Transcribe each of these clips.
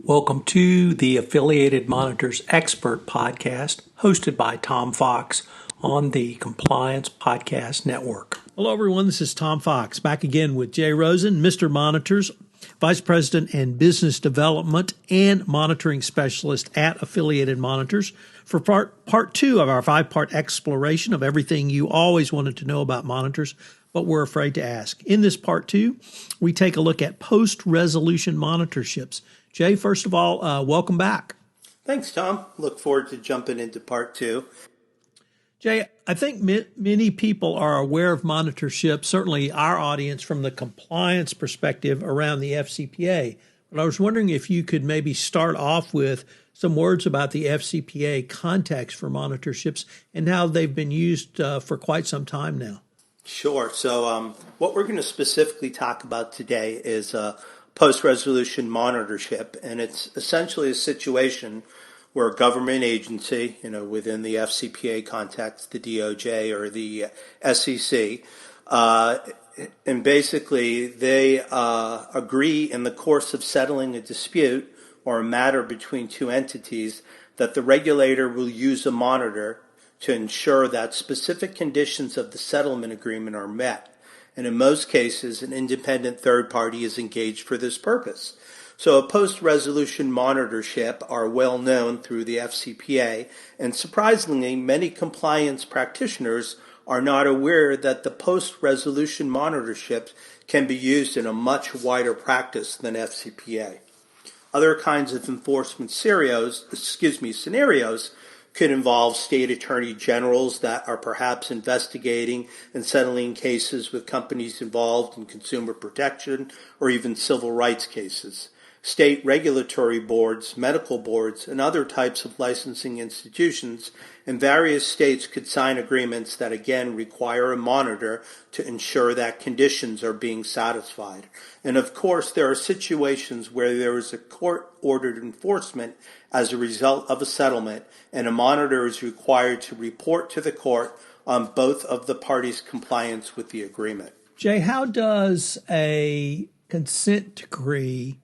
Welcome to the Affiliated Monitors Expert Podcast, hosted by Tom Fox on the Compliance Podcast Network. Hello, everyone. This is Tom Fox, back again with Jay Rosen, Mr. Monitors, Vice President and Business Development and Monitoring Specialist at Affiliated Monitors, for part two of our five-part exploration of everything you always wanted to know about monitors, but were afraid to ask. In this part two, we take a look at Post Resolution Monitorships. Jay, first of all, welcome back. Thanks, Tom. Look forward to jumping into part two. Jay, I think many people are aware of monitorships, certainly our audience from the compliance perspective around the FCPA. But I was wondering if you could maybe start off with some words about the FCPA context for monitorships and how they've been used for quite some time now. Sure. So what we're going to specifically talk about today is Post Resolution Monitorship, and it's essentially a situation where a government agency, within the FCPA context, the DOJ or the SEC, and basically they agree in the course of settling a dispute or a matter between two entities that the regulator will use a monitor to ensure that specific conditions of the settlement agreement are met. And in most cases, an independent third party is engaged for this purpose. So a post-resolution monitorship are well known through the FCPA, and surprisingly, many compliance practitioners are not aware that the post-resolution monitorships can be used in a much wider practice than FCPA. Other kinds of enforcement scenarios could involve state attorney generals that are perhaps investigating and settling cases with companies involved in consumer protection or even civil rights cases. State regulatory boards, medical boards, and other types of licensing institutions in various states could sign agreements that again require a monitor to ensure that conditions are being satisfied. And of course, there are situations where there is a court-ordered enforcement as a result of a settlement, and a monitor is required to report to the court on both of the parties' compliance with the agreement. Jay, how does a consent decree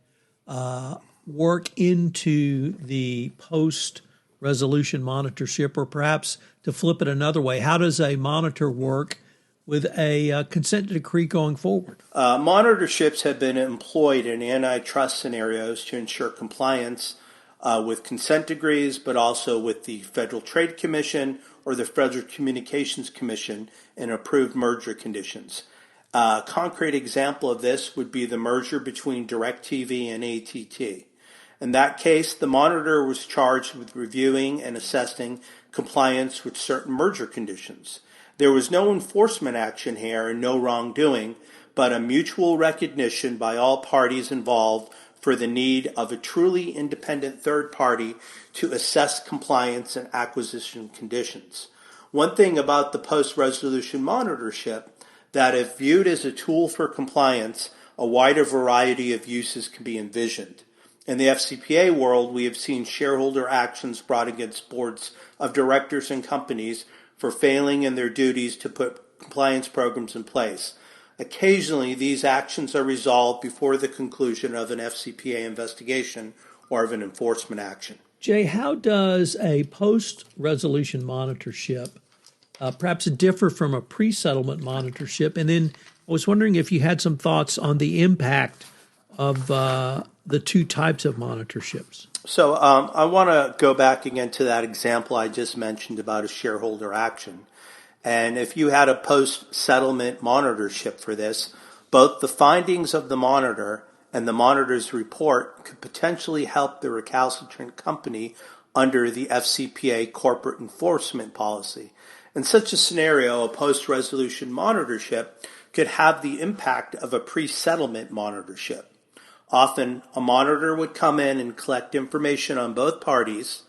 work into the post-resolution monitorship, or perhaps to flip it another way, how does a monitor work with a consent decree going forward? Monitorships have been employed in antitrust scenarios to ensure compliance with consent decrees, but also with the Federal Trade Commission or the Federal Communications Commission in approved merger conditions. A concrete example of this would be the merger between DirecTV and AT&T. In that case, the monitor was charged with reviewing and assessing compliance with certain merger conditions. There was no enforcement action here and no wrongdoing, but a mutual recognition by all parties involved for the need of a truly independent third party to assess compliance and acquisition conditions. One thing about the post-resolution monitorship, that if viewed as a tool for compliance, a wider variety of uses can be envisioned. In the FCPA world, we have seen shareholder actions brought against boards of directors and companies for failing in their duties to put compliance programs in place. Occasionally, these actions are resolved before the conclusion of an FCPA investigation or of an enforcement action. Jay, how does a post-resolution monitorship perhaps differ from a pre-settlement monitorship? And then I was wondering if you had some thoughts on the impact of the two types of monitorships. So I want to go back again to that example I just mentioned about a shareholder action. And if you had a post-settlement monitorship for this, both the findings of the monitor and the monitor's report could potentially help the recalcitrant company under the FCPA corporate enforcement policy. In such a scenario, a post-resolution monitorship could have the impact of a pre-settlement monitorship. Often, a monitor would come in and collect information on both parties,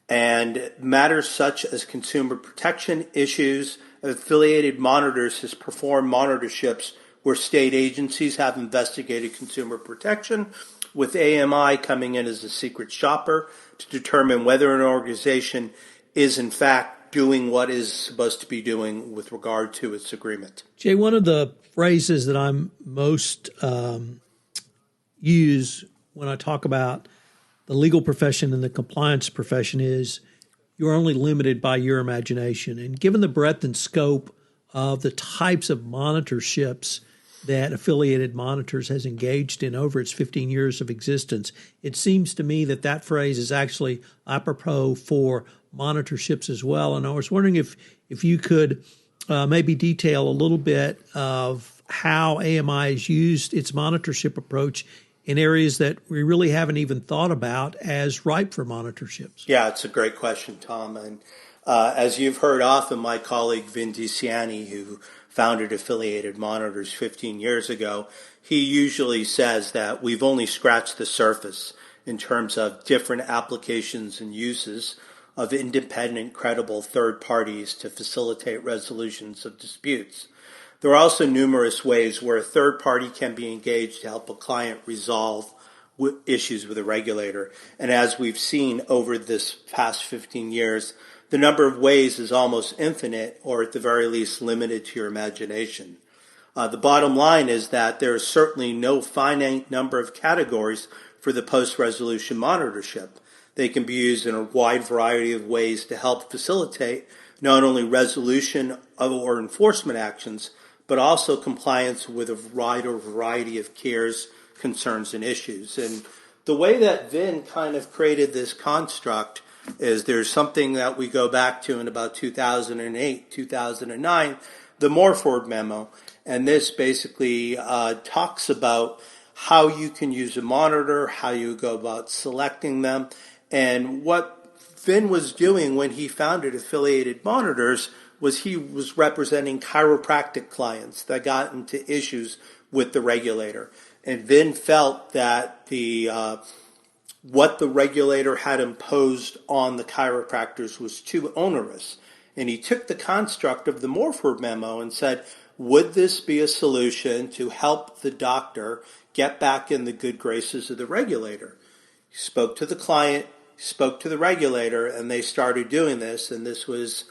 and matters such as consumer protection issues. Affiliated Monitors has performed monitorships where state agencies have investigated consumer protection, with AMI coming in as a secret shopper to determine whether an organization is in fact doing what is supposed to be doing with regard to its agreement. Jay, one of the phrases that I'm most use when I talk about the legal profession and the compliance profession is you're only limited by your imagination. And given the breadth and scope of the types of monitorships that Affiliated Monitors has engaged in over its 15 years of existence, it seems to me that that phrase is actually apropos for monitorships as well. And I was wondering if you could maybe detail a little bit of how AMI has used its monitorship approach in areas that we really haven't even thought about as ripe for monitorships. Yeah, it's a great question, Tom. And as you've heard often, my colleague Vin DeCiani, who founded Affiliated Monitors 15 years ago, he usually says that we've only scratched the surface in terms of different applications and uses of independent, credible third parties to facilitate resolutions of disputes. There are also numerous ways where a third party can be engaged to help a client resolve issues with a regulator. And as we've seen over this past 15 years, the number of ways is almost infinite, or at the very least limited to your imagination. The bottom line is that there is certainly no finite number of categories for the Post Resolution Monitorship. They can be used in a wide variety of ways to help facilitate not only resolution or enforcement actions, but also compliance with a wider variety of cares, concerns, and issues. And the way that Vin kind of created this construct is there's something that we go back to in about 2008, 2009, the Morford memo. And this basically talks about how you can use a monitor, how you go about selecting them. And what Vin was doing when he founded Affiliated Monitors was he was representing chiropractic clients that got into issues with the regulator. And Vin felt that what the regulator had imposed on the chiropractors was too onerous. And he took the construct of the Morford memo and said, would this be a solution to help the doctor get back in the good graces of the regulator? He spoke to the client, spoke to the regulator, and they started doing this. And this was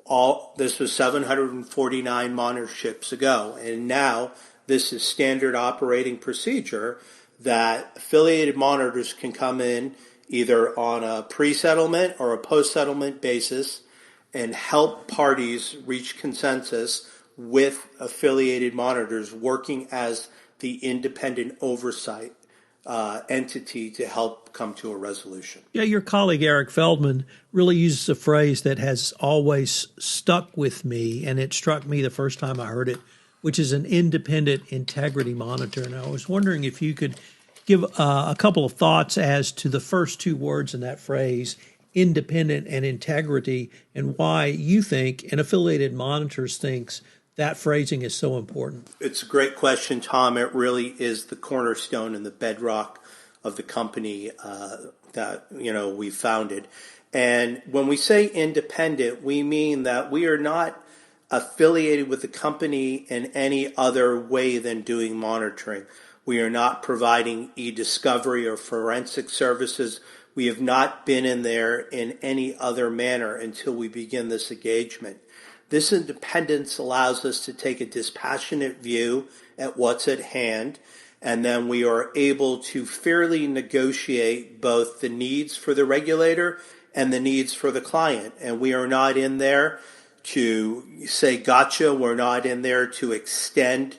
749 monitorships ago. And now this is standard operating procedure that Affiliated Monitors can come in either on a pre-settlement or a post-settlement basis and help parties reach consensus with Affiliated Monitors working as the independent oversight entity to help come to a resolution. Yeah, your colleague Eric Feldman really uses a phrase that has always stuck with me, and it struck me the first time I heard it, which is an independent integrity monitor. And I was wondering if you could give a couple of thoughts as to the first two words in that phrase, independent and integrity, and why you think, and Affiliated Monitors thinks, that phrasing is so important. It's a great question, Tom. It really is the cornerstone and the bedrock of the company that we founded. And when we say independent, we mean that we are not affiliated with the company in any other way than doing monitoring. We are not providing e-discovery or forensic services. We have not been in there in any other manner until we begin this engagement. This independence allows us to take a dispassionate view at what's at hand, and then we are able to fairly negotiate both the needs for the regulator and the needs for the client. And we are not in there to say gotcha. We're not in there to extend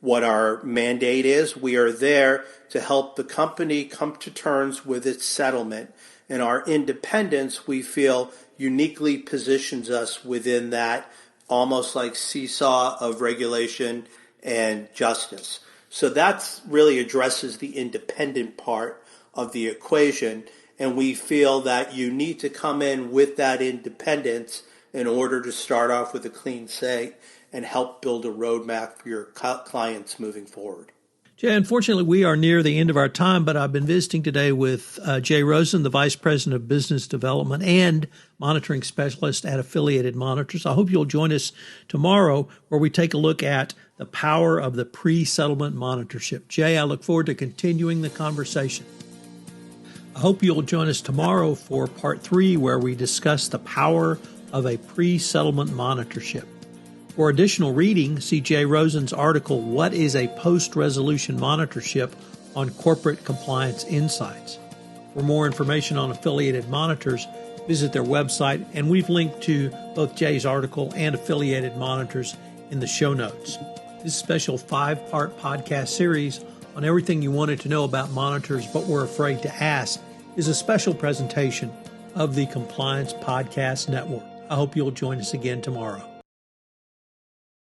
what our mandate is. We are there to help the company come to terms with its settlement. And our independence, we feel, uniquely positions us within that almost like seesaw of regulation and justice. So that really addresses the independent part of the equation. And we feel that you need to come in with that independence in order to start off with a clean slate and help build a roadmap for your clients moving forward. Jay, unfortunately, we are near the end of our time, but I've been visiting today with Jay Rosen, the Vice President of Business Development and Monitoring Specialist at Affiliated Monitors. I hope you'll join us tomorrow where we take a look at the power of the pre-settlement monitorship. Jay, I look forward to continuing the conversation. I hope you'll join us tomorrow for part 3 where we discuss the power of a pre-settlement monitorship. For additional reading, see Jay Rosen's article, What is a Post Resolution Monitorship, on Corporate Compliance Insights. For more information on affiliated monitors, visit their website, and we've linked to both Jay's article and affiliated monitors in the show notes. This special 5-part podcast series on everything you wanted to know about monitors but were afraid to ask is a special presentation of the Compliance Podcast Network. I hope you'll join us again tomorrow.